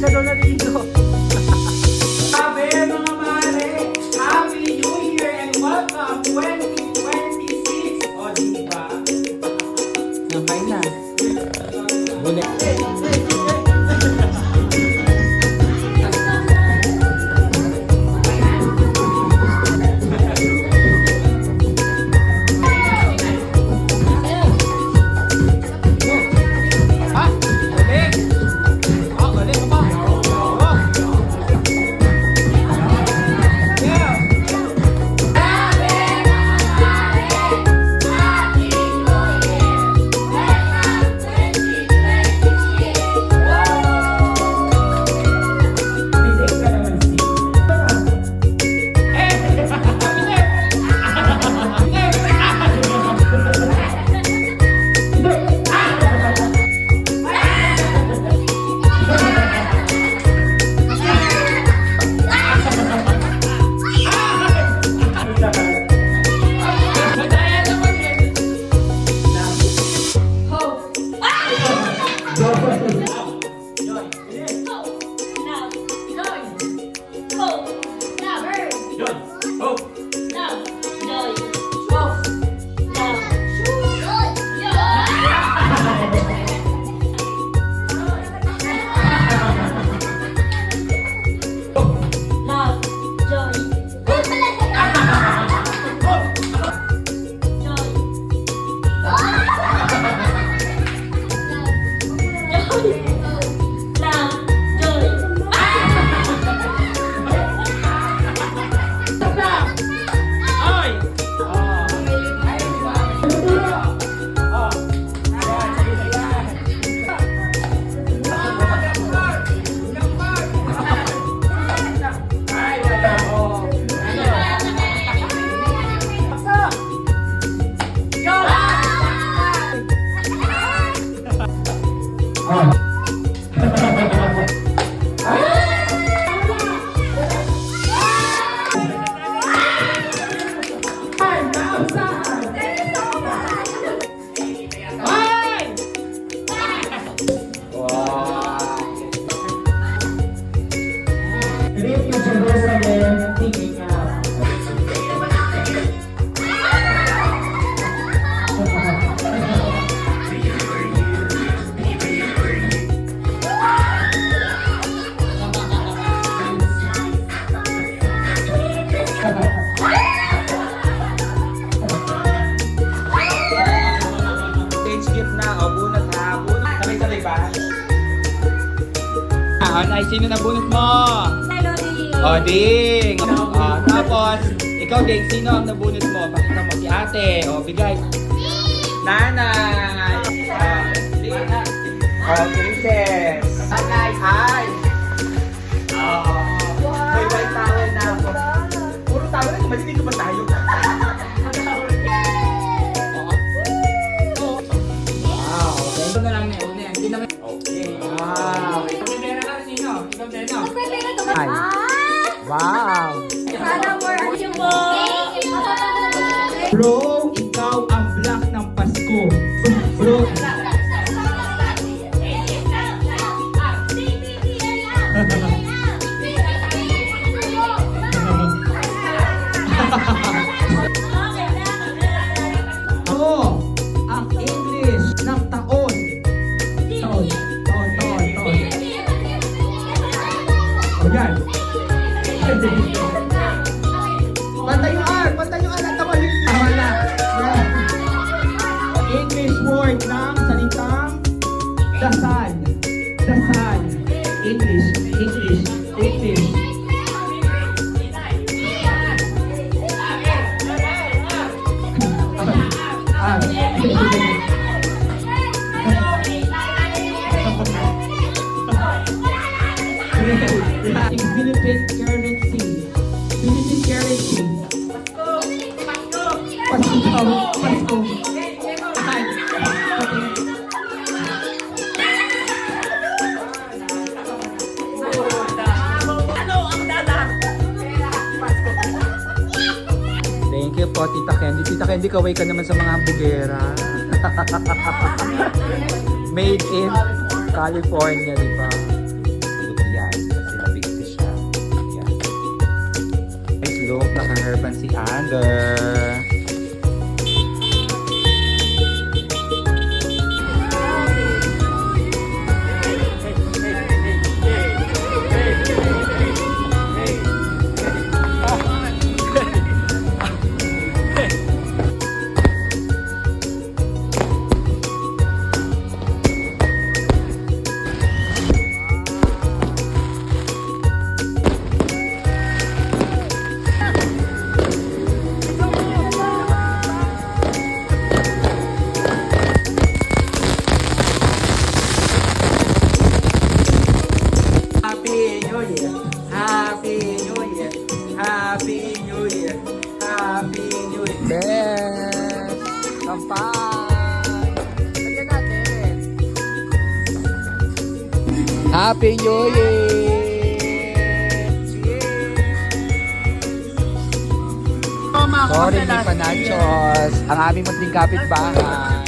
Isa daw na dito. Sabi mga mare, Happy New Year and welcome 2026. O, diba? Nakain na. Ulit. Ay, sino nabunot mo? O, Ding! Tapos, ikaw, Ding, sino ang nabunot mo? Pakita mo si ate. O, bigay. Nanay! Princess! Hi! May white towel na ako. Puro towel na, mali dito ba tayo? Wow! Ito na lang na yun. Hindi naman. Okay. Wow! Ay. Wow! Sana more Bro, ikaw ang black ng Pasko. Bro. Ako, ang English ng taon. Taon. O yan. Pantay yung R, at tawalin. Wala. English word ng salitang dasal. Dasal. English. Philippine currency. Pasko. Thank you po, Tita Candy. Tita Candy, kaway ka naman sa mga bugera. Made in California, di ba? Look, naka-hairband si Ander. Happy New Year! Happy New Year! Happy New Year! Happy New Year! Best! Kampay! Lagyan natin. Happy New Year! Oh, mga Sorry, kapatid, hindi pa nachos. Ang aming munting kapitbahay.